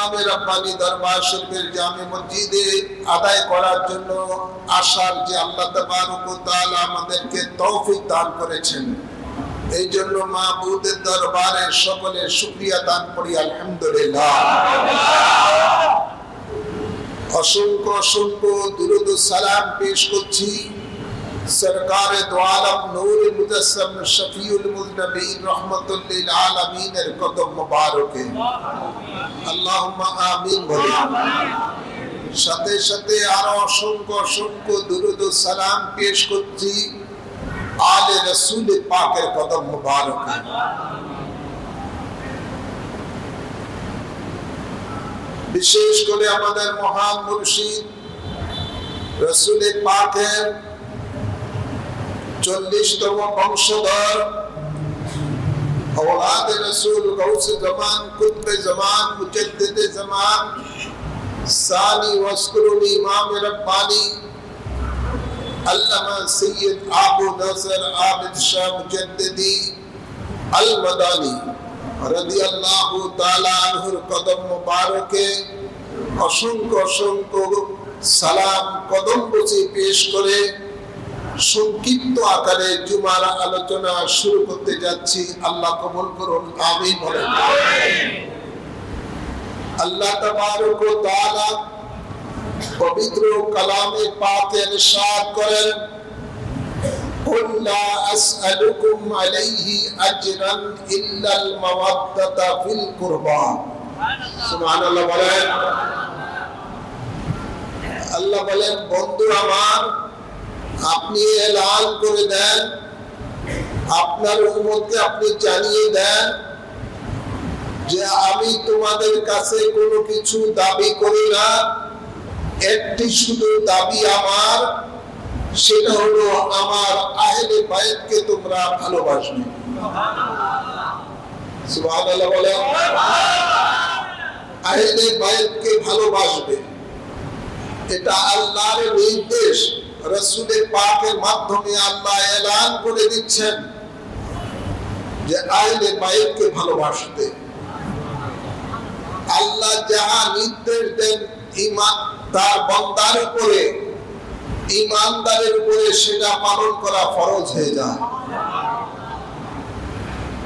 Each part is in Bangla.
ইমাম রব্বানী দরবার শরীফের জামে মসজিদে আদায় করার জন্য আসার যে আল্লাহ তাবারক ওয়া তাআলা আমাদেরকে তৌফিক দান করেছেন, এই জন্য মাবুদের দরবারে সকলে শুকরিয়া দান করি আলহামদুলিল্লাহ। অসংখ্য অসংখ্য দুরূদ ও সালাম পেশ করছি সরকারে দো আলম নূরে মুজাসসাম শফিউল মুজনবিন রাহমাতুল লিল আলামিনের কদম মোবারকে আল্লাহুম্মা আমিন বলে সাথে সাথে আরো অসংখ্য অসংখ্য দুরূদ ও সালাম পেশ করছি আলে রাসূল পাকের কদম মোবারকে। বিশেষ করে আমাদের মহান মুর্শিদ রাসূল পাকের 40তম বংশধর औलाद रसूल गौस जमान कुतुब जमान मुजद्दिद जमान सानी वस्कुरुल इमाम रब्बानी अल्लामा सैयद आबू नसर आबिद शाह मुजद्दिदी अल मदानी রাদিয়াল্লাহু তাআলা আনহুর কদম মোবারকে অসংখ্য অসংখ্য সালাম কদম বসে পেশ করে সংক্ষিপ্ত আকারে জুমার আলোচনা শুরু করতে যাচ্ছি। আল্লাহ কবুল করুন, আমিন বলেন। আল্লাহ তাবারক ওয়া তাআলা পবিত্র কালামে পাকে ইরশাদ করেন, কুল লা আসআলুকুম আলাইহি আজরান ইল্লাল মাওয়াদ্দাতা ফিল কুরবা। সুবহানাল্লাহ বলেন। আল্লাহ বলেন, বন্ধু আমার, আপনি এলান করে দেন, আপনার উম্মতকে আপনি জানিয়ে দেন যে আমি তোমাদের কাছে কোনো কিছু দাবি করি না, একটি শুধু দাবি আমার, সেটা হলো আমার আহলে বাইতকে তোমরা ভালোবাসবে। সুবহানাল্লাহ বলেন। আহলে বাইতকে ভালোবাসবে, এটা আল্লাহর নির্দেশ। রাসূলের পাকের মাধ্যমে আল্লাহ এলান করে দিচ্ছেন যে আহলে বাইতকে ভালোবাসতে। আল্লাহ যাহা নির্দেশ দেন ঈমান তার বান্দার উপরে, ঈমানদারের উপরে সেটা পালন করা ফরজ হয়ে যায়।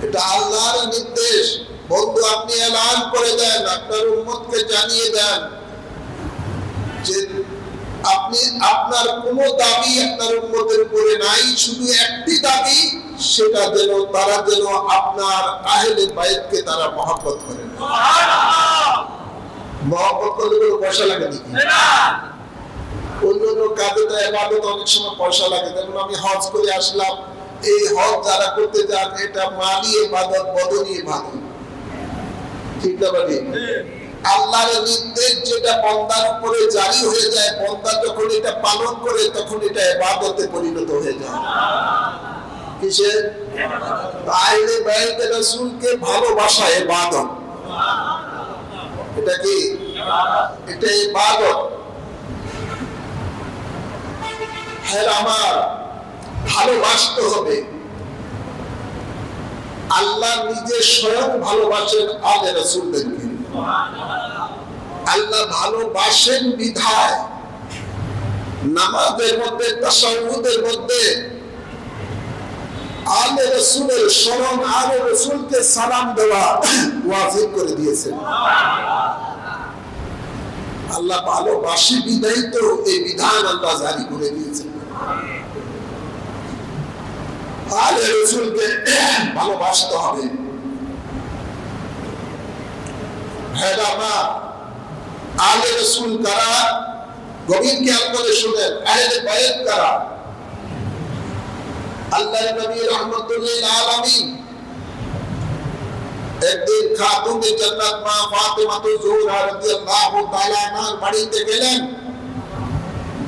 এটা আল্লাহর নির্দেশ। বন্ধু, আপনি এলান করে দেন, আপনার উম্মতকে জানিয়ে দেন যে আপনি আপনার কোনো দাবি আপনার উম্মতের উপরে নাই, শুধু একটি দাবি, সেটা যেন তারা যেন আপনার আহলে বাইতকে তারা মহব্বত করে। মহব্বত করলে কোনো পয়সা লাগে নাকি? অন্যান্য কাজে তো ইবাদত অনেক সময় পয়সা লাগে। যেমন আমি হজ করে আসলাম, এই হজ যারা করতে যান এটা মালি ইবাদত, বদনি ইবাদত, ঠিক না ভাই? আল্লাহর নির্দেশ যেটা বান্দার উপরে জারি হয়ে যায়, বান্দা যখন এটা পালন করে তখন এটা ইবাদতে পরিণত হয়ে যায়। কিসে? আহলে বাইত রাসূলকে ভালোবাসা ইবাদত। এটা কি? এটা ইবাদত। হ্যাঁ, আমার ভালোবাসতে হবে। আল্লাহ নিজে স্বয়ং ভালোবাসেন আহলে রাসূলদেরকে। আল্লাহ ভালোবাসেন বিধায় নামাজের মধ্যে, তাশাহুদের মধ্যে আহলে রাসূলের স্মরণ, আহলে রাসূলকে সালাম দেওয়া ওয়াজিব করে দিয়েছেন। আল্লাহ ভালোবাসি বিধায় তো এই বিধান আল্লাহ জারি করে দিয়েছেন। আহলে রাসূলকে ভালোবাসতে হবে। আহলে রাসূল কারা? গভীর খেয়াল করে শুনেন। আহলে বাইত কারা? আল্লাহর নবী রাহমাতুল লিল আলামিন একদিন খাতুনে জান্নাত মা ফাতেমা জোহরা রাদিয়াল্লাহু তাআলা আনহার বাড়িতে গেলেন।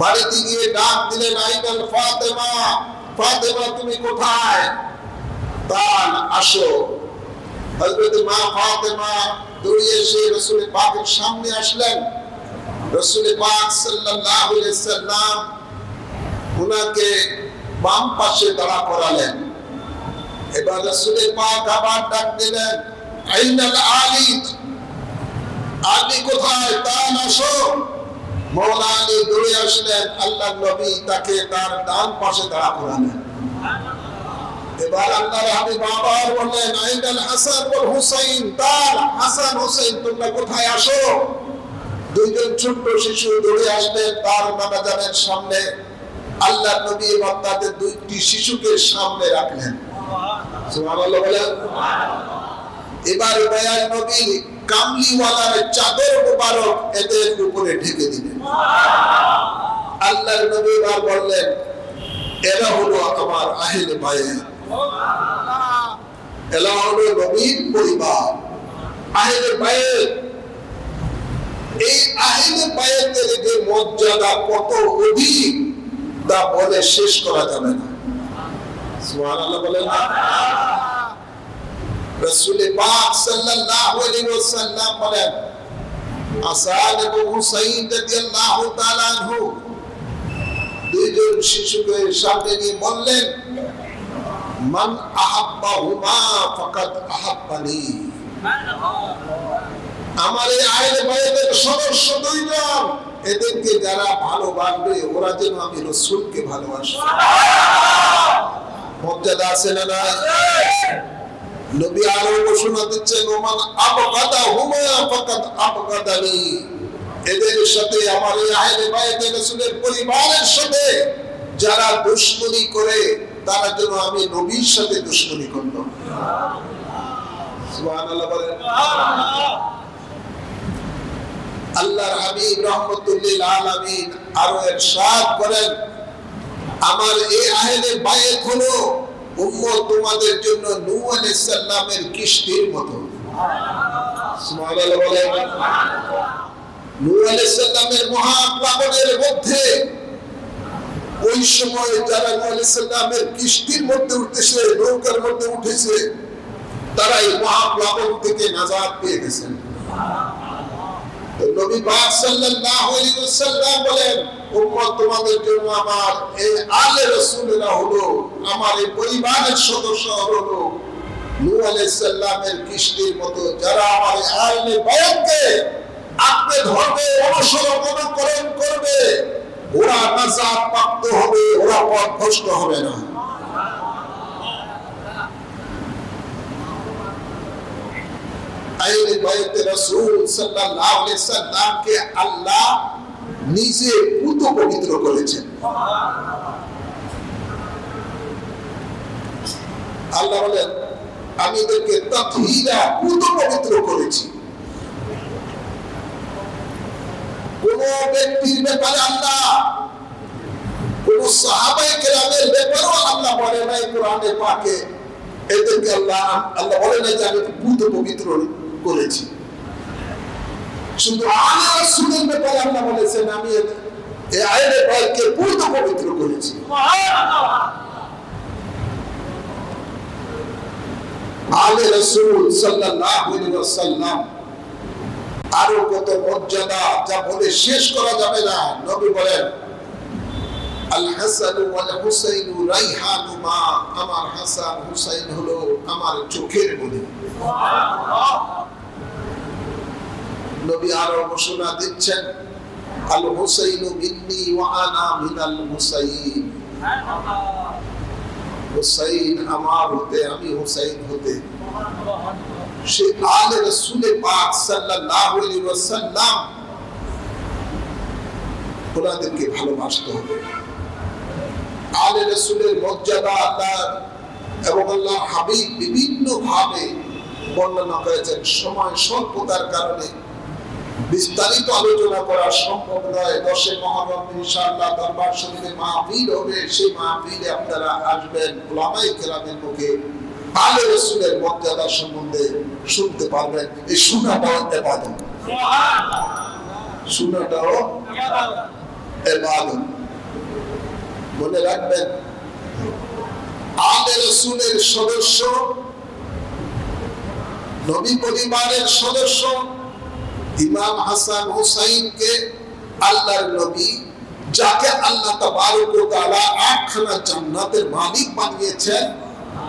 বাড়িতে গিয়ে ডাক দিলেন, আইনাল ফাতেমা, ফাতেমা তুমি কোথায়? তান আসো। হযরত মা ফাতেমা দৌড়ে এসে রাসূল পাকের সামনে আসলেন। রাসূল পাক সাল্লাল্লাহু আলাইহি সাল্লাম উনাকে বাম পাশে দাঁড়া করালেন। এবার রাসূল পাক আবার ডাক দিলেন, আইনাল আলী, আলী কোথায়? তান আসো। মওলা আলী দৌড়ে আসলেন, আল্লাহর নবী তাকে তার ডান পাশে দাঁড়া করালেন। এবার আল্লাহর হাবিব আবার বললেন, আইনাল হাসান ওয়াল হুসাইন, তার হাসান হুসাইন তোমরা কোথায়? আসো। দুইজন ছোট্ট শিশু দৌড়ে আসলেন তার নানাজানের সামনে। আল্লাহর নবী এবং তাদের দুইটি শিশুকে সামনে রাখলেন। সুবহানাল্লাহ বলেন। এবার দয়াল নবী কামলিওয়ালার চাদর মুবারক এদের উপরে ঢেকে দিলেন। আল্লাহর নবী এবার বললেন, এরা হলো আমার আহলে বায়াত, এরা হলো নবীর পরিবার, আহলে বায়াত। এই আহলে বায়াতের যে মর্যাদা কত অধিক তা বলে শেষ করা যাবে না। সুবহানাল্লাহ বলেন। রাসূল পাক সাল্লাল্লাহু আলাইহি ওয়াসাল্লাম বলেন, হাসান এবং হুসাইন রাদিয়াল্লাহু তাআলা আনহু দুইজন শিশুকে সামনে নিয়ে বললেন, মান আহাব্বাহুমা ফাকাদ আহাব্বানি। আমার এই আহলে বায়াতের সদস্য দুইজন, এদেরকে যারা ভালোবাসবে ওরা যেন আমি রাসূলকে ভালোবাসে। মর্যাদা আছে না নাই? নবী আরো ঘোষণা দিচ্ছেন, ওমান আবগাদাহুমা ফাকাদ আবগাদানি। এদের সাথে আমার এই আহলে বায়াতের রাসূলের পরিবারের সাথে যারা দুশমনি করে তারা যেন আমি নবীর সাথে দুশমনি করব। সুবহানাল্লাহ বলেন। আল্লাহর হাবিব রাহমাতুল লিল আলামিন আরো ইরশাদ করেন, আমার এই আহলে বায়াত হলো উম্মত তোমাদের জন্য নূহ আলাইহিস সালামের কিস্তির মতো। সুবহানাল্লাহ বলেন। নূহ আলাইহিস সালামের মহাপ্লাবনের মধ্যে ওই সময় যারা নূহ আলাইহিস সালামের কিস্তির মধ্যে উঠেছে, নৌকার মধ্যে উঠেছে, তারা এই মহাপ্লাবন থেকে নাজাত পেয়ে গেছেন। নবী পাক সাল্লাল্লাহু আলাইহি ওয়াসাল্লাম বলেন, উম্মত তোমাদের জন্য আমার এই আলে রাসূলরা হলো, আমার এই পরিবারের সদস্য হলো নূহ আলাইহিস সালামের কিস্তির মতো। যারা আমার আলে বায়াতকে আপনি ধর্মে অনুসরণ করবে, ওরা নাজাত প্রাপ্ত হবে, ওরা পথভ্রষ্ট হবে না। আহলে বায়াতে রাসূল সাল্লাল্লাহু আলাইহি সাল্লামকে আল্লাহ নিজে পুত পবিত্র করেছেন। আল্লাহ বলেন, আমি এদেরকে তাতহীরা পুত পবিত্র করেছি। কোন ব্যক্তির ব্যাপারে আল্লাহ, কোন সাহাবায়ে কেরামের ব্যাপারেও আল্লাহ বলে নাই কোরআনে পাকে এদেরকে আল্লাহ বলে নাই যে আমি পুত পবিত্র করেছি। শুধু আলে রাসূলের ব্যাপারে আল্লাহ বলেছেন, আমি এই আহলে বায়াতকে পুত পবিত্র করেছি। আলে রাসূল সাল্লাল্লাহু আলাইহি ওয়াসাল্লাম আরো কত মর্যাদা যা বলে শেষ করা যাবে না। নবী বলেন, আল হাসান ওয়াল হুসাইন রাইহানুমা, আমার হাসান হুসাইন হলো আমার চোখের মনি। নবী আরো ঘোষণা দিচ্ছেন, আল হুসাইনু মিন্নি ওয়া আনা মিনাল হুসাইন। হুসাইন আমার হতে, আমি হুসাইন হতে। সে আলে রাসূল পাক সাল্লাল্লাহু আলাইহি ওয়াসাল্লাম ওনাদেরকে ভালোবাসতে হবে। আলে রাসূলের মর্যাদা আল্লাহ এবং আল্লাহ হাবিব বিভিন্ন ভাবে বর্ণনা করেছেন। সময় স্বল্পতার কারণে বিস্তারিত আলোচনা করা সম্ভব নয়। 10 মুহররম ইনশাআল্লাহ দরবার শরীফে মাহফিল হবে, সেই মাহফিলে আপনারা আসবেন, উলামায়ে কেরামের মুখে আলে রাসূলের মর্যাদা সম্বন্ধে শুনতে পারবেন। এই শোনাটাও ইবাদত, শোনাটাও ইবাদত। মনে রাখবেন, আলে রাসূলের সদস্য, নবী পরিবারের সদস্য ইমাম হাসান হুসাইনকে আল্লাহর নবী, যাকে আল্লাহ তাবারক ওয়া তাআলা 8খানা জান্নাতের মালিক বানিয়েছেন,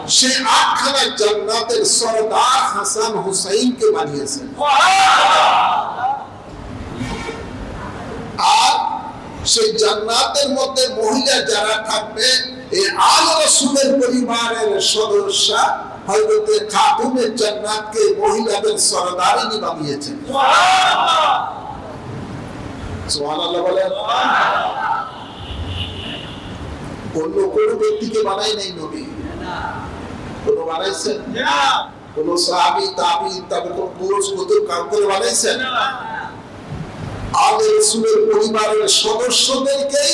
সে 8খানা জান্নাতের সরদার হাসান হুসাইনকে বানিয়েছেন। আর সেই জান্নাতের মধ্যে মহিলা যারা থাকবে এই আলে রাসূলের পরিবারের সদস্য হযরত খাতুনে জান্নাতকে মহিলাদের সরদারিনী বানিয়েছেন। সুবহানাল্লাহ বলেন। অন্য কোন ব্যক্তিকে বানাই নাই নবী, কোন বানাইছেন না, কোন সাহাবী তাবিঈন তাবেঈন পুরুষ কত কাউকে বানাইছেন না। আলে রাসূলের পরিবারের সদস্যদেরকেই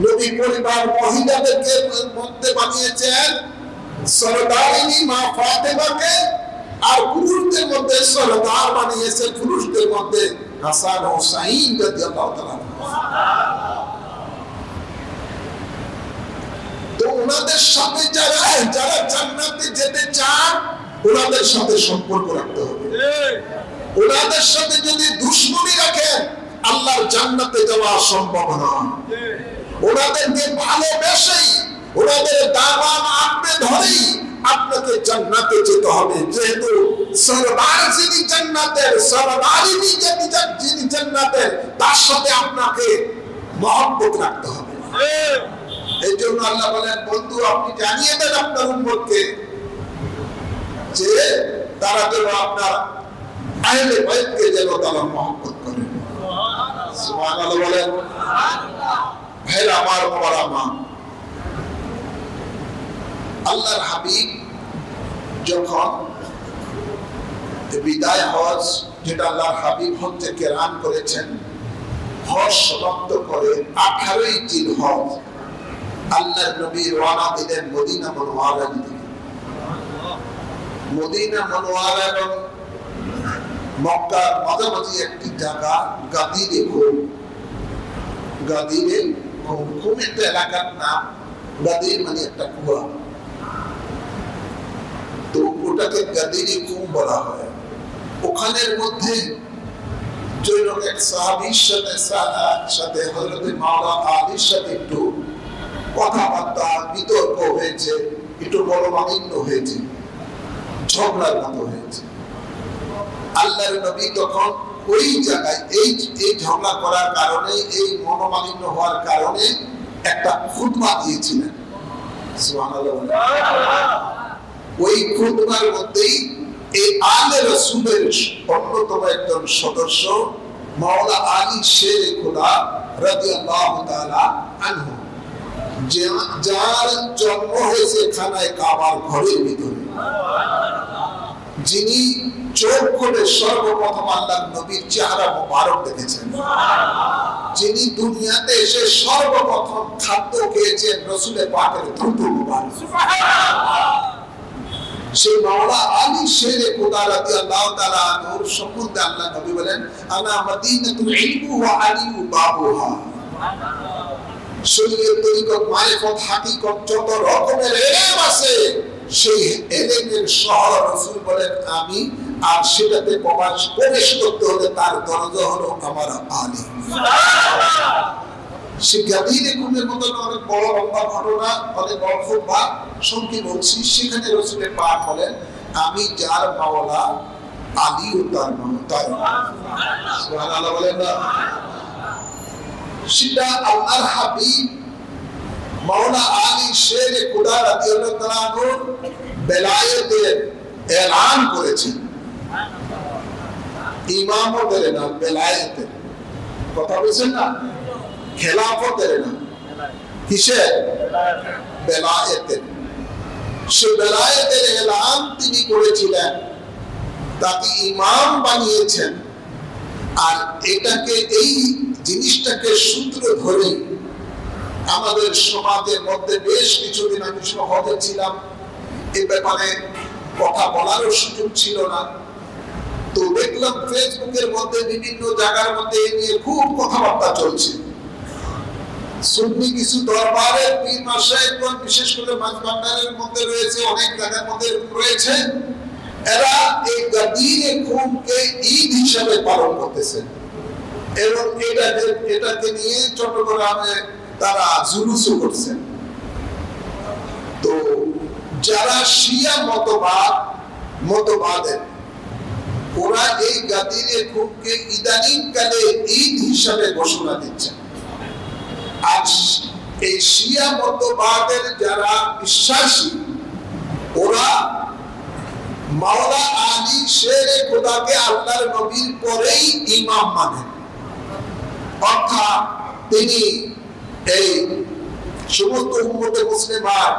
নবী পরিবার মহিলাদেরকে মধ্যে বানিয়েছেন সরদারিনী মা ফাতেমাকে, আর পুরুষদের মধ্যে সরদার বানিয়েছেন পুরুষদের মধ্যে হাসান হুসাইন রাদিয়াল্লাহু তাআলা। তো ওনাদের সাথে যারা জান্নাতে যেতে চান ওনাদের সাথে সম্পর্ক রাখতে হবে। ওনাদের সাথে যদি দুশমনি রাখেন আল্লাহর জান্নাতে যাওয়া সম্ভব নয়। ওনাদেরকে ভালোবেসেই ওনাদের দামান আঁকড়ে ধরেই আপনাকে জান্নাতে যেতে হবে। যেহেতু সরদার যিনি জান্নাতের, সরদারিনী যিনি জান্নাতের, তার সাথে আপনাকে মহব্বত রাখতে হবে। এই জন্য আল্লাহ বলেন, বন্ধু আপনি জানিয়ে দেন আপনার উম্মতকে যে তারা যেন আপনার আহলে বাইতকে যেন তারা মহব্বত করে। সুবহানাল্লাহ বলেন। ভাইরা আমার, বাবারা আমার, আল্লাহর হাবিব যখন বিদায় হজ, যেটা আল্লাহর হাবিব হজ্জে কেরান করেছেন, হজ সমাপ্ত করে 18ই জিলহজ আল্লাহর নবী রওনা দিলেন মদিনা মুনওয়ারার দিকে। মদিনা মুনওয়ারা এবং মক্কার মাঝামাঝি একটি জায়গা গাদিরে খুম। গাদিরে খুম একটা এলাকার নাম। গাদির মানে একটা কুয়া, তো ওটাকে গাদিরে খুম বলা হয়। ওখানের মধ্যে জৈনক এক সাহাবীর সাথে হযরত মাওলানা আলীর সাথে একটু কথাবার্তা বিতর্ক হয়েছে, একটু মনোমালিন্য হয়েছে, ঝগড়ার মতো হয়েছে। আল্লাহর নবী তখন ওই জায়গায় এই ঝগড়া করার কারণে, এই মনোমালিন্য হওয়ার কারণে একটা খুতবা দিয়েছিলেন। সুবহানাল্লাহ। ওই খুতবার মধ্যেই এই আলে রাসূলের অন্যতম একজন সদস্য মাওলানা আলী শেরে খোদা রাদিয়াল্লাহু তাআলা আনহু, যার জন্ম হয়েছে খানায় কাবার ঘরের ভিতরে, যিনি চোখ খুলে সর্বপ্রথম আল্লাহর নবীর চেহারা মুবারক দেখেছেন, যিনি দুনিয়াতে এসে সর্বপ্রথম খাদ্য খেয়েছেন রাসূলের পাকের থুতু মুবারক, সেই মাওলানা আলী শেরে খোদা রাদিয়াল্লাহু তাআলা আনহুর সম্বন্ধে আল্লাহ নবী বলেন, আনা মাদিনাতুল ইলমি ওয়া আলিউ বাবুহা। শরীয়ত, তরিকত, মারিফত, হাকিকত যত রকমের ইলম আছে সেই ইলমের শহর রাসূল বলেন আমি, আর সেটাতে প্রবেশ করতে হলে তার দরজা হলো আমার আলী। সে গাদিরে খুমের মতো অনেক বড় লম্বা ঘটনা, অনেক বড় খুতবা, সংক্ষেপে বলছি। সেখানে রাসূলের পাক বলেন, আমি যার মাওলা আলী ও তার মাওলা। সুবহানাল্লাহ বলেন না। সেটা আল্লাহর হাবিব মাওলানা আলী শেরে খোদা রাদিয়াল্লাহু তাআলা আনহুর বেলায়েতের এলান করেছেন। ইমামতের না, বেলায়েতের কথা বলছেন না, খেলাফতের না, কিসের? বেলায়েতের। সে বেলায়েতের এলান তিনি করেছিলেন, তাকে ইমাম বানিয়েছেন। আর এটাকে, এই জিনিসটাকে সূত্র ধরে আমাদের সমাজের মধ্যে বেশ কিছুদিন আমি সহজে ছিলাম, এ ব্যাপারে কথা বলারও সুযোগ ছিল না। তো দেখলাম ফেসবুকের মধ্যে বিভিন্ন জায়গার মধ্যে এ নিয়ে খুব কথাবার্তা চলছে। সুন্নি কিছু দরবারের পীর মাশায়েখগণ, বিশেষ করে মাঝবান্ডারের মধ্যে রয়েছে, অনেক জায়গার মধ্যে রয়েছে, এরা এই গাদিরে খুমকে ঈদ হিসাবে পালন করতেছেন এবং এটাকে নিয়ে চট্টগ্রামে তারা জুলুসও করছেন। তো যারা শিয়া মতবাদের ওরা এই গাদিরে খুবকে ইদানিং কালে ঈদ হিসাবে ঘোষণা দিচ্ছে। আর এই শিয়া মতবাদের যারা বিশ্বাসী ওরা মাওলা আলী শেরে খোদাকে আল্লাহর নবীর পরেই ইমাম মানেন, অর্থাৎ তিনি এই সমস্ত উম্মতে মুসলিমার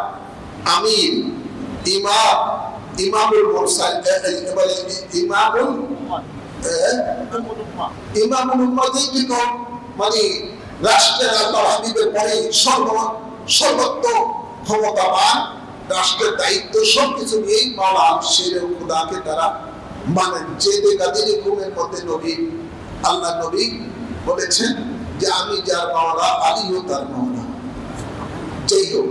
আমির, ইমামুল উম্মতেই কিন্তু মানে রাষ্ট্রের আল্লাহ হাবিবের পরে সর্বত্র ক্ষমতাবান, রাষ্ট্রের দায়িত্ব সবকিছু নিয়েই মাওলা শেরে খোদাকে তারা মানেন। যে গাদিরে ঘুমের মধ্যে নবী আল্লাহ নবী বলেছেন যে আমি যার মাওলা আলীও তার মাওলা। যাই হোক,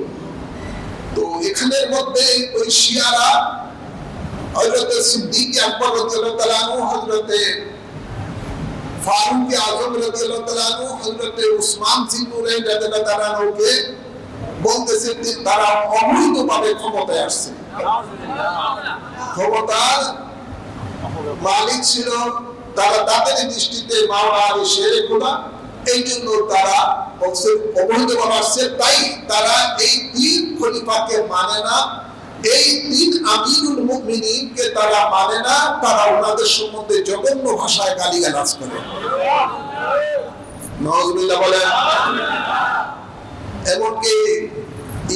তো এখানের মধ্যে ওই শিয়ারা হযরত সিদ্দিক আকবর রাদিয়াল্লাহু তাআলা আনহু, হযরত ফারুক আযম রাদিয়াল্লাহু তাআলা আনহু, হযরত উসমান জিন্নুরাইন রাদিয়াল্লাহু তাআলা আনহুকে বলতেছে যে তারা অবৈধভাবে ক্ষমতায় আসছে, ক্ষমতার মালিক ছিল তারা, তাদের দৃষ্টিতে মাওলা আলী শেরে খোদা, এই জন্য তারা অবৈধভাবে আসছে। তাই তারা এই তিন খলিফাকে মানে না, এই তিন আমিরুল মুমিনিনকে তারা মানে না, তারা ওনাদের সম্বন্ধে জঘন্য ভাষায় গালিগালাজ করে। নাউজুবিল্লাহ বলেন। এমনকি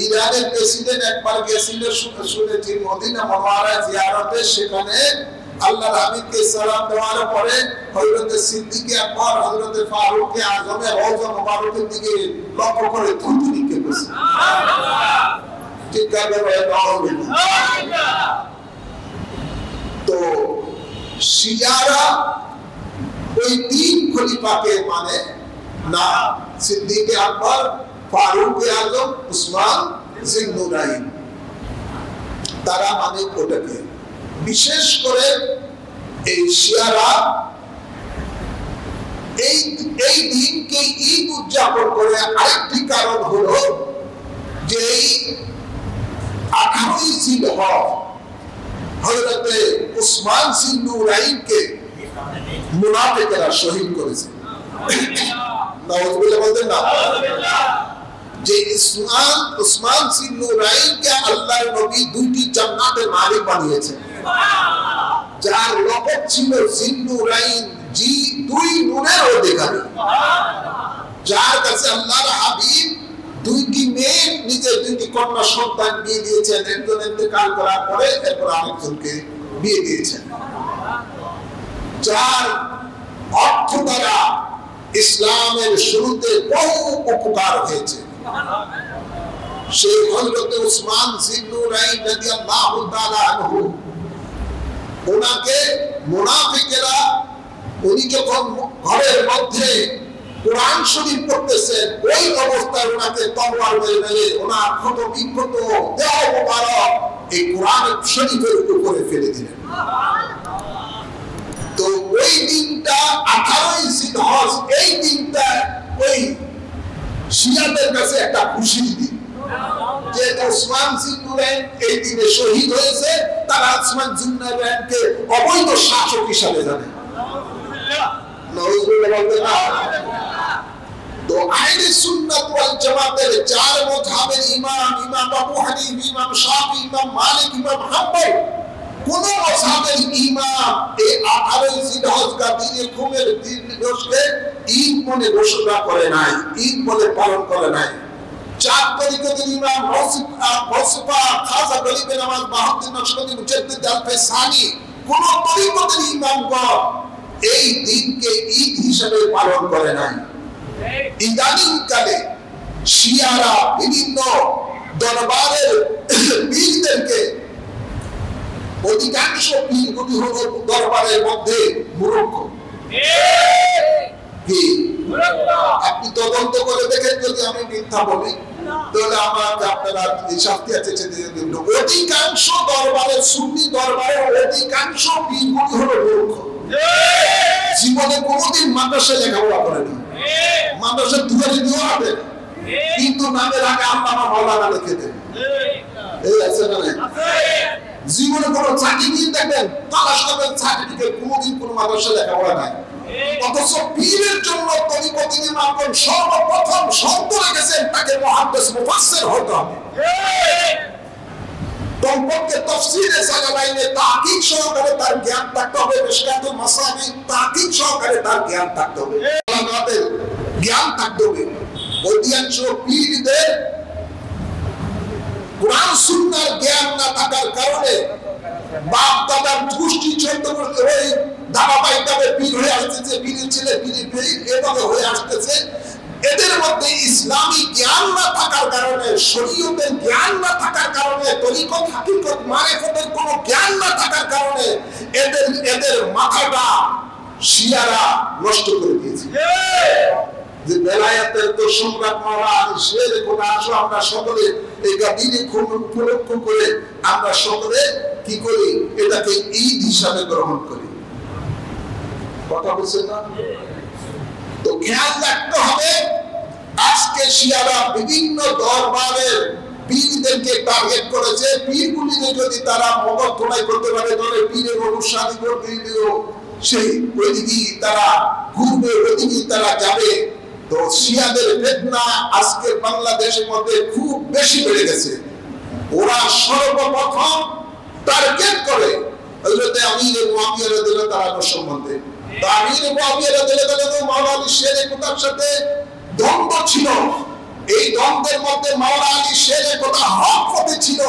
ইরানের প্রেসিডেন্ট একবার গেছিলেন, শুনেছি মদিনা মুনাওয়ারায় জিয়ারতে, সেখানে আল্লাহর হাবিবকে সালাম দেওয়ার পরে হযরত সিদ্দিক আকবর, হযরত ফারুক আযমের রওজা মুবারকের দিকে লক্ষ্য করে থুতু নিক্ষেপেছে। ঠিক আছে ভাই, তো শিয়ারা ওই তিন খলিফাকে মানে না, সিদ্দিক আকবর, ফারুক আযম, উসমান জিন্নুরাইন, তারা মানে ওটাকে। বিশেষ করে এই শিয়ারা এই দিনকে ঈদ উদযাপন করে আরেকটি কারণ হলো যে এই 18ই জিলহজ হযরত উসমান জিন্নুরাইনকে মুনাফিকরা শহীদ করেছে। নাউজুবিল্লাহ বলতেন না, যে উসমান জিন্নুরাইনকে আল্লাহর নবী দুইটি জান্নাতের মালিক বানিয়েছেন, যার লকব ছিল জিন্নুরাইন, জি দুই নূরের অধিকারী, যার কাছে আল্লাহর হাবিব দুইটি মেয়ে, নিজের দুইটি কন্যা সন্তান বিয়ে দিয়েছেন, একজন ইন্তেকাল করার পরে এরপর আরেকজনকে বিয়ে দিয়েছেন, যার অর্থ দ্বারা ইসলামের শুরুতে বহু উপকার হয়েছে। সেই হযরত উসমান জিন্নুরাইন রাদিয়াল্লাহু তাআলা আনহু, ওনাকে মুনাফিকেরা, উনি যখন ঘরের মধ্যে কোরআন শরীফ পড়তেছেন, ওই অবস্থায় ওনাকে তলোয়ার মেরে ওনার ক্ষত বিক্ষত দেহ মোবারক এই কোরআন শরীফের উপরে ফেলে দিলেন। তো ওই দিনটা 18ই জিলহজ, এই দিনটা ওই শিয়াদের কাছে একটা খুশির দিন যে উসমান জিন্নুরাইন এই দিনে শহীদ হয়েছে, তারা উসমান জিন্নুরাইনকে অবৈধ শাসক হিসাবে জানে। তো আহলে সুন্নাত ওয়াল জামাতের চার মাযহাবের ইমাম, ইমাম আবু হানিফা, ইমাম শাফি, ইমাম মালিক, ইমাম হাম্বল, কোন মাযহাবের ইমাম এই 18ই জিলহজ দিনে ঘুমের দিবসকে ঈদ বলে ঘোষণা করে নাই, ঈদ বলে পালন করে নাই। চার তরিকতের ইমাম গৌসুফা, খাজা গরিবের নামাজ, বাহাউদ্দিন নকশবন্দি, মুজাদ্দিদ আল-ফেসানি, কোন তরিকতের ইমামগণ এই দিনকে ঈদ হিসেবে পালন করে নাই। ইদানিং কালে শিয়ারা বিভিন্ন দরবারের পীরদেরকে, অধিকাংশ পীরগুলি হল দরবারের মধ্যে মূর্খ। আপনি তদন্ত করে দেখেন, যদি আমি মিথ্যা বলি তাহলে আমাকে আপনারা শাস্তি আছে। অধিকাংশ দরবারের, সুন্নি দরবারের অধিকাংশ পীরগুলি হল মূর্খ, জীবনে কোনোদিন মাদ্রাসায় লেখাপড়া করে না, মাদ্রাসার দুয়ারে দিয়েও আসে, কিন্তু নামের আগে আল্লামা মাওলানা লিখে দেন। এই আছে না নাই? জীবনে কোনো চাকরি নিয়ে দেখবেন তালাশ করবেন সার্টিফিকেট কোনোদিন কোনো মাদ্রাসা লেখাপড়া নাই। অথচ পীরের জন্য তরিকত ইমামগণ সর্বপ্রথম শর্ত রেখেছেন তাকে মুহাদ্দিস মুফাসসির হতে হবে। কমপক্ষে তাফসীরে জালালাইনে তাহকিক সহকারে তার জ্ঞান থাকতে হবে, মিশকাতুল মাসাবি তাহকিক সহকারে তার জ্ঞান থাকতে হবে, আলামাতের জ্ঞান থাকতে হবে। অধিকাংশ পীরদের কোরআন সুন্নাহর জ্ঞান না থাকার কারণে বাপ দাদার গোষ্ঠী চন্দ্রবর্তী হয়ে ধারাবাহিকভাবে পীর হয়ে আসতেছে, পীরের ছেলে পীরের পীর এভাবে হয়ে আসতেছে। এদের মধ্যে ইসলামী জ্ঞান না থাকার কারণে, শরীয়তের জ্ঞান না থাকার কারণে, তরিকত হাকিকত মারিফতের কোনো জ্ঞান না থাকার কারণে এদের মাথাটা শিয়ারা নষ্ট করে দিয়েছে। যে বেলায়েতের তো সম্রাট মাওলানা আলী শের কোন আসো আমরা সকলে এই গাদিনে খুব উপলক্ষ করে আমরা সকলে কি করি, এটাকে ঈদ হিসাবে গ্রহণ করি। কথা বুঝছেন না? তো খেয়াল রাখতে হবে, আজকে শিয়ারা বিভিন্ন দরবারের পীরদেরকে টার্গেট করেছে। পীরগুলিকে যদি তারা মগজ ধোলাই করতে পারে তাহলে পীরের অনুসারী করতে দিও, সেই ওইদিকে তারা ঘুরবে, ওইদিকে তারা যাবে। তো শিয়াদের ফিতনা আজকে বাংলাদেশের মধ্যে খুব বেশি বেড়ে গেছে। ওরা সর্বপ্রথম টার্গেট করে হযরত আমির মুআবিয়া রাদিয়াল্লাহু তাআলা সম্বন্ধে। আমির মুআবিয়া রাদিয়াল্লাহু তাআলা মাওলানা আলী শেরের কথার সাথে দ্বন্দ্ব ছিল। এই দ্বন্দ্বের মধ্যে মাওলানা আলী শেরের কথা হক পথে ছিল,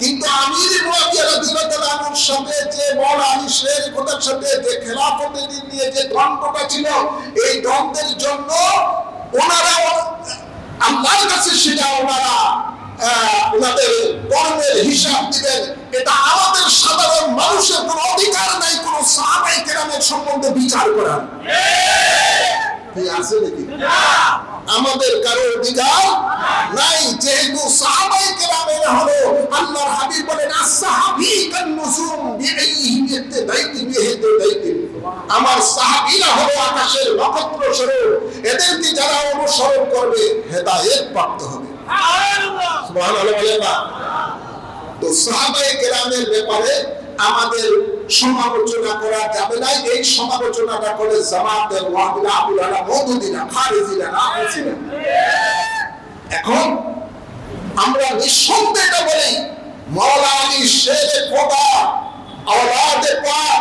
কিন্তু আমির মুআবিয়া রাদিয়াল্লাহু তাআলার সাথে যে মাওলানা আলী শেরের কথার সাথে যে খেলাফতের দিক নিয়ে যে দ্বন্দ্বটা ছিল, এই দ্বন্দ্বের জন্য ওনারা আল্লাহর কাছে সেটা ওনারা ওনাদের কর্মের হিসাব দিবেন। এটা আমাদের সাধারণ মানুষের কোনো অধিকার নাই কোন সাহাবায়ে কেরামের সম্বন্ধে বিচার করার। কি আছে নাকি? আমাদের কারো অধিকার নাই, যেহেতু সাহাবায়ে কেরামের হলো আল্লাহর হাবিব বলেন আসহাবী কান নুজুম বিআইহিম ইত্তাদাইতি বিহিদাইতি। আমার সাহাবীরা হলো আকাশের নক্ষত্র স্বরূপ, এদেরকে যারা অনুসরণ করবে হেদায়েত প্রাপ্ত হবে। সুবহানাল্লাহ বলেন না? তো সাহাবায়ে কেরামের ব্যাপারে আমাদের সমালোচনা করা যাবে না। এই সমালোচনাটা করে জামাতের ওয়াহাবিরা আবুলানা মওদুদিনা খারিজিরা নাফিসিরা। এখন আমরা নিঃসন্দেহে এটা বলি, মাওলানা আলী শেরে খোদা আওলাদে পাক,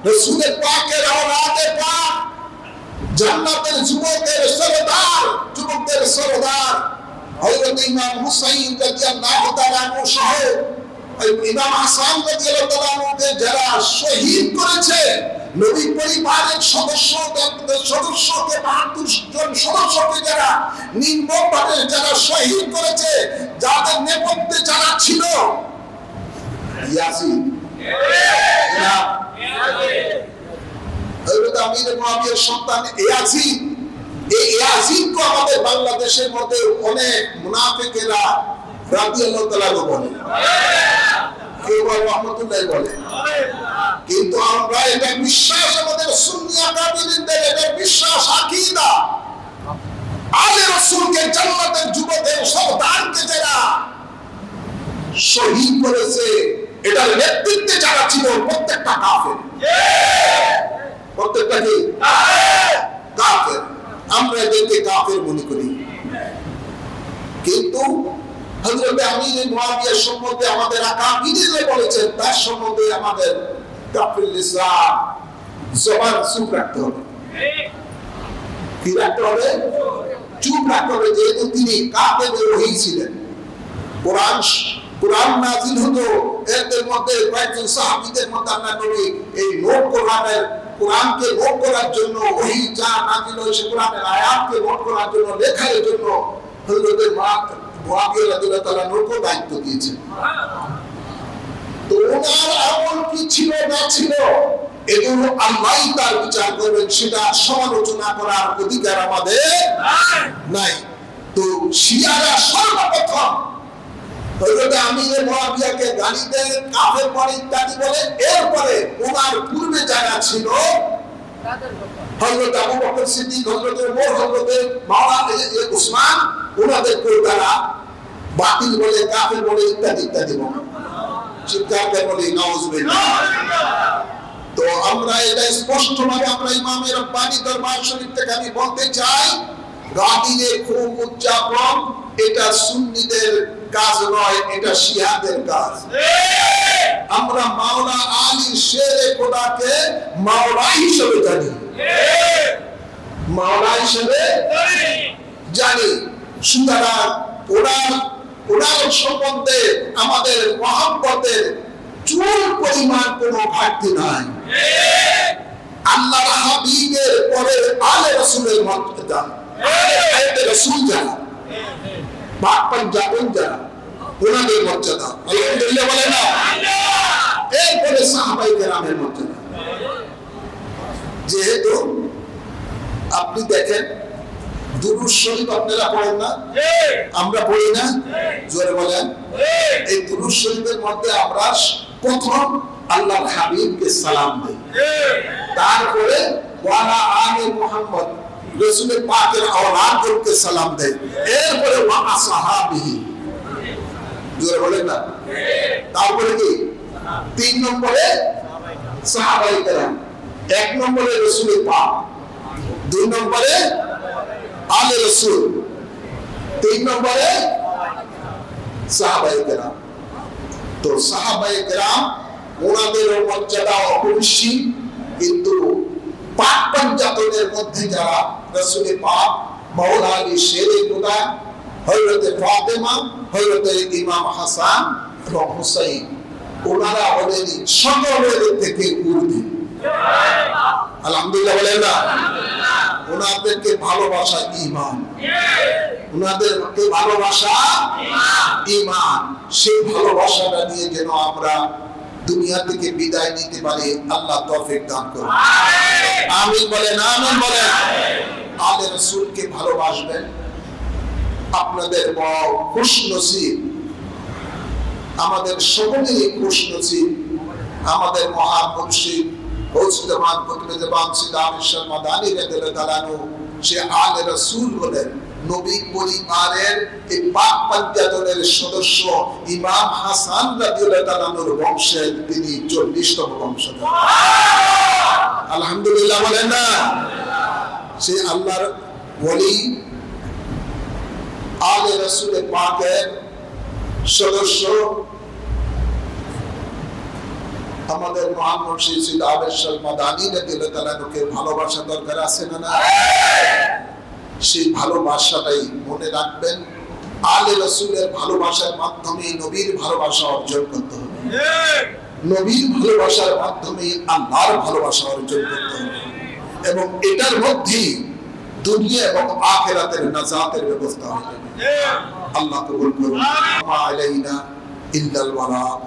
রাসূলের পাকের আওলাদে পাক, জান্নাতের যুবকের সরদার, যুবকদের সরদার হযরত ইমাম হুসাইন রাদিয়াল্লাহু তাআলা আনহু সহ ইমাম হাসান রাদিয়াল্লাহু তাআলা আনহুকে যারা শহীদ করেছে, নবী পরিবারের সদস্যকে ৭২ জন সদস্যকে যারা নির্মমভাবে যারা শহীদ করেছে, যাদের নেপথ্যে যারা ছিল ইয়াসিন, হযরত আমির মুআবিয়ার সন্তান ইয়াসিন। এই ইয়াসিনকে আমাদের বাংলাদেশের মধ্যে অনেক মুনাফিকেরা রাদিয়াল্লাহু তাআলা বলে, কেউ রাহমাতুল্লাহ বলে, কিন্তু আমরা এটা বিশ্বাস, আমাদের সুন্নি আকাবিরদের এটা বিশ্বাস আকীদা, আলে রাসূলকে জান্নাতের যুবকের সরদারকে যারা শহীদ করেছে, এটার নেতৃত্বে যারা ছিল প্রত্যেকটা কাফের। প্রত্যেকটা কি কাফের? আমরা এদেরকে কাফের মনে করি, কিন্তু হযরত আমির মুআবিয়া সম্বন্ধে আমাদের আকাবিররা বলেছেন তার সম্বন্ধে আমাদের কাফির লিসান জবান চুপ রাখতে হবে। কি রাখতে হবে? চুপ রাখতে হবে, যেহেতু তিনি কাফের ওহী ছিলেন। কোরআন নাযিল হতো, এদের মধ্যে কয়েকজন সাহাবীদের মধ্যে আল্লাহ নবী এই নোট কোরআনকে নোট করার জন্য, ওহী যা নাযিল হয়েছে কোরআনের আয়াতকে নোট করার জন্য, লেখার জন্য হযরত মুআবিয়া রাদিয়াল্লাহু তাআলা নৌকো দায়িত্ব দিয়েছেন। তো ওনার আমল কি ছিল না ছিল এগুলো আল্লাহই তার বিচার করবেন, সেটা সমালোচনা করার অধিকার আমাদের নাই। তো শিয়ারা সর্বপ্রথম হযরত আমির মুআবিয়াকে গালি দেন, কাফের পরে ইত্যাদি বলে। এরপরে ওনার পূর্বে যারা ছিল হযরত আবু বকর সিদ্দিক, হযরত ওমর, হযরত মাওলানা উসমান, ওনাদেরকে তারা বাতিল বলে, কাফের বলে, ইত্যাদি ইত্যাদি বলে। চিৎকার করে বলি নাউজুবিল্লাহ। তো আমরা এটা স্পষ্টভাবে আমরা ইমামে রব্বানী দরবার শরীফ থেকে আমি বলতে চাই, গাদিরে খুব উদযাপন এটা সুন্নিদের কাজ নয়, এটা শিয়াদের কাজ। আমরা মাওলা আলী শেরে খোদাকে মাওলা হিসেবে জানি, মাওলা হিসেবে জানি। সুতরাং ওনার সম্বন্ধে আমাদের মহব্বতের চুল পরিমাণ কোনো ঘাটতি নাই। আল্লাহর হাবিবের পরে আলে রাসূলের মর্যাদা, আলে রাসূল যারা পাক পঞ্জাবন যারা ওনাদের মর্যাদা আলহামদুলিল্লাহ বলে না। এরপরে সাহাবায়ে কেরামের মর্যাদা। যেহেতু আপনি দেখেন দুরূদ শরীফ আপনারা পড়েন না, আমরা পড়ি না, জোরে বলেন। এই দুরূদ শরীফের মধ্যে আমরা প্রথম আল্লাহর হাবিবকে সালাম দেই, তারপরে ওয়ালা আলে মুহাম্মদ রাসূলের পাকের আওলাদকে সালাম দেই, এরপরে ওয়া আসহাবিহি, জোরে বলেন না। তারপরে কি 3 নম্বরে সাহাবায়ে কেরাম, 1 নম্বরে রাসূলের পাক, 2 নম্বরে আলে রাসূল, 3 নম্বরে সাহাবায়ে কেরাম। তো সাহাবায়ে কেরাম ওনাদের মর্যাদা অপরিসীম, কিন্তু পাক পঞ্জাতনের মধ্যে যারা রাসূলের পাক মাওলা আলী শেরে খোদা, হযরতে ফাতেমা, হযরতে ইমাম হাসান এবং হুসাইন, ওনারা হলেন সকলের থেকে ঊর্ধ্বে। আলহামদুলিল্লাহ বলেন না। ওনাদেরকে ভালোবাসা ঈমান, ওনাদেরকে ভালোবাসা ঈমান। সেই ভালোবাসাটা নিয়ে যেন আমরা দুনিয়া থেকে বিদায় নিতে পারি, আল্লাহ তৌফিক দান করুন। আমিন বলেন, আমিন বলেন। আলে রাসূলকে ভালোবাসবেন, আপনাদের খুশনসিব, আমাদের সকলেরই খুশনসিব। আমাদের মহান মুর্শিদ গৌসুজ্জামান কুতুবে জামান সিদ আমির শাহ মাদানী রাদিয়াল্লাহু তাআলা আনহু, সে আলে রাসূল বলেন নবী পরিবারের এই পাক পঞ্জাতনের সদস্য ইমাম হাসান রাদিয়াল্লাহু তাআলা আনহুর বংশের তিনি 40তম বংশধর। আলহামদুলিল্লাহ বলেন না। সে আল্লাহর ওলি আলে রাসূল পাকের সদস্য আমাদের মহান মুর্শিদ সিদ আমির শাহ মাদানী রাদিয়াল্লাহু তাআলা আনহুকে ভালোবাসা দরকার আছে না? সেই ভালোবাসাটাই মনে রাখবেন। আলে রাসূলের ভালোবাসার মাধ্যমে নবীর ভালোবাসা অর্জন করতে হবে, নবীর ভালোবাসার মাধ্যমে আল্লাহর ভালোবাসা অর্জন করতে হবে, এবং এটার মধ্যেই দুনিয়া এবং আখিরাতের নাজাতের ব্যবস্থা হবে। আল্লাহ কবুল করুন। মা আলাইনা ইল্লাল বালাগ।